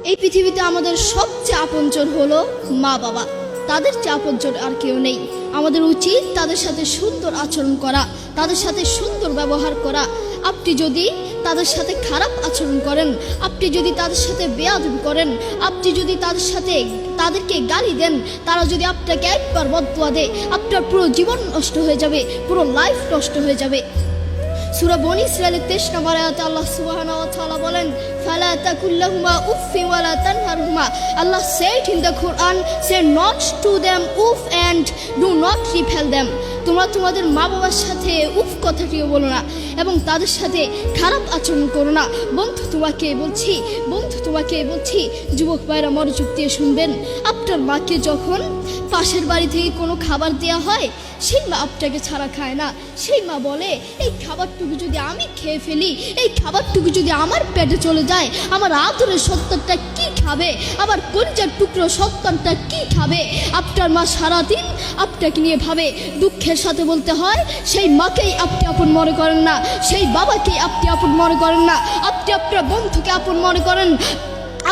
এই পৃথিবীতে আমাদের সবচেয়ে আপনজন হলো মা বাবা। তাদের চেয়ে আপনজন আর কেউ নেই। আমাদের উচিত তাদের সাথে সুন্দর আচরণ করা, তাদের সাথে সুন্দর ব্যবহার করা। আপনি যদি তাদের সাথে খারাপ আচরণ করেন, আপনি যদি তাদের সাথে বেয়াদবি করেন, আপনি যদি তাদেরকে গালি দেন, তারা যদি আপনাকে একবার বদদুয়া দেয়, আপনার পুরো জীবন নষ্ট হয়ে যাবে, পুরো লাইফ নষ্ট হয়ে যাবে। সূরা বনী ইসরাঈলের 23 নম্বর আয়াতে আল্লাহ সুবহানাহু ওয়া তাআলা বলেন, ফালা তাকুল্লাহুমা উফফি ওয়া লা তানহারহুমা। Allah said in the Quran, say not to them uff and do not repel them. তোমরা তোমাদের মা বাবার সাথে উফ কথাটিও বলো না এবং তাদের সাথে খারাপ আচরণ করো না। বন্ধু তোমাকে বলছি যুবক ভাইরা মনোযোগ দিয়ে শুনবেন। আপনার মাকে যখন পাশের বাড়ি থেকে কোনো খাবার দেওয়া হয়, সেই মা আপনাকে ছাড়া খায় না। সেই মা বলে, এই খাবারটুকু যদি আমি খেয়ে ফেলি, এই খাবারটুকু যদি আমার পেটে চলে যায়, আমার আদরের সন্তানটা কি খাবে? আমার কলিজার টুকরো সন্তানটা কি খাবে? আপনার মা সারাদিন আপনাকে নিয়ে ভাবে। দুঃখের সাথে বলতে হয়, সেই মাকেই আপনি আপন মনে করেন না, সেই বাবাকেই আপনি আপন মনে করেন না। আপনি আপনার বন্ধুকে আপন মনে করেন,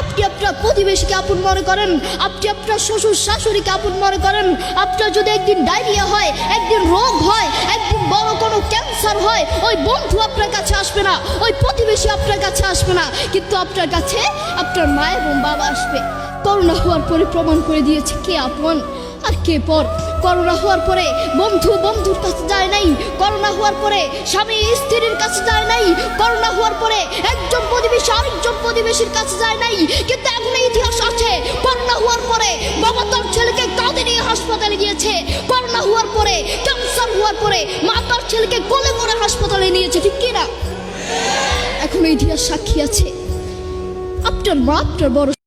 আপনি আপনার প্রতিবেশীকে আপন মনে করেন, আপনি আপনার শ্বশুর শাশুড়িকে আপন মনে করেন। আপনার যদি একদিন ডায়রিয়া হয়, একদিন রোগ হয়, একদিন বড় কোনো ক্যান্সার হয়, ওই বন্ধু আপনার কাছে আসবে না, ওই প্রতিবেশী আপনার কাছে আসবে না, কিন্তু আপনার কাছে আপনার মা এবং বাবা আসবে। করোনা হওয়ার পরে প্রমাণ করে দিয়েছে কে আপন আর কে পর। করোনা হওয়ার পরে বন্ধু বন্ধুর কাছে যায় নাই, করোনা হওয়ার পরে স্বামী স্ত্রীর কাছে যায় নাই, করোনা হওয়ার পরে একজন প্রতিবেশী আরেকজন প্রতিবেশীর কাছে যায় নাই। কিন্তু এখন ইতিহাস আছে, করোনা হওয়ার পরে বাবা তার ছেলেকে কাঁধে নিয়ে হাসপাতালে গিয়েছে, করোনা হওয়ার পরে ক্যান্সার হওয়ার পরে মা তার ছেলেকে কোলে করে হাসপাতালে নিয়েছে, ঠিক কিনা? এখনো ইতিহাস সাক্ষী আছে। আপনার মা আপনার বড়